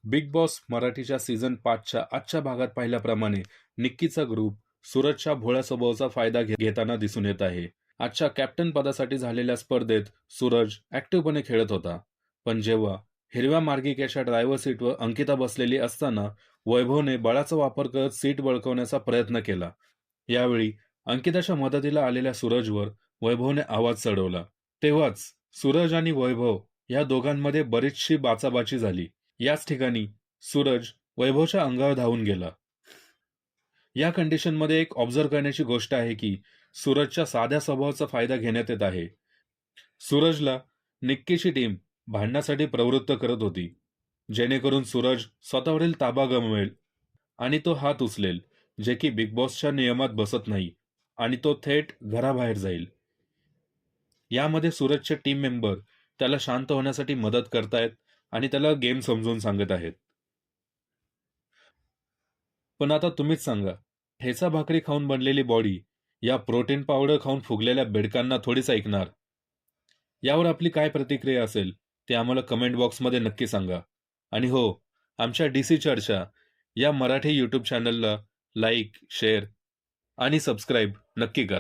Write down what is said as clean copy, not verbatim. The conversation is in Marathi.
बिग बॉस मराठीच्या सीझन 5च्या आजच्या भागात पाहिल्याप्रमाणे निक्कीचा ग्रुप सूरजच्या भोळ्या स्वभावाचा फायदा घेताना दिसून येत आहे. आजच्या कॅप्टन पदासाठी झालेल्या स्पर्धेत सूरज ऍक्टिव्हपणे खेळत होता. पण जेव्हा हिरव्या मार्गिकेच्या ड्रायव्हर सीटवर अंकिता बसलेली असताना वैभवने बळाचा वापर करत सीट बळकवण्याचा प्रयत्न केला. यावेळी अंकिताच्या मदतीला आलेल्या सूरजवर वैभवने आवाज चढवला. तेव्हाच सूरज आणि वैभव या दोघांमध्ये बरीचशी बाचाबाची झाली. याच ठिकाणी सूरज वैभवच्या अंगावर धावून गेला. या कंडिशनमध्ये एक ऑब्झर्व करण्याची गोष्ट आहे की सूरजच्या साध्या स्वभावाचा फायदा घेण्यात येत आहे. सूरजला निक्कीची टीम भांडण्यासाठी प्रवृत्त करत होती, जेणेकरून सूरज स्वतःवरील ताबा गमवेल आणि तो हात उचलेल, जे की बिग बॉसच्या नियमात बसत नाही आणि तो थेट घराबाहेर जाईल. यामध्ये सूरजचे टीम मेंबर त्याला शांत होण्यासाठी मदत करतायत आणि त्याला गेम समजून सांगत आहेत. पण आता तुम्हीच सांगा, ठेचा भाकरी खाऊन बनलेली बॉडी या प्रोटीन पावडर खाऊन फुगलेल्या बेडकांना थोडीच ऐकणार. यावर आपली काय प्रतिक्रिया असेल ते आम्हाला कमेंट बॉक्समध्ये नक्की सांगा. आणि हो, आमच्या डीसी चर्चा या मराठी यूट्यूब चॅनलला लाईक, शेअर आणि सबस्क्राईब नक्की करा.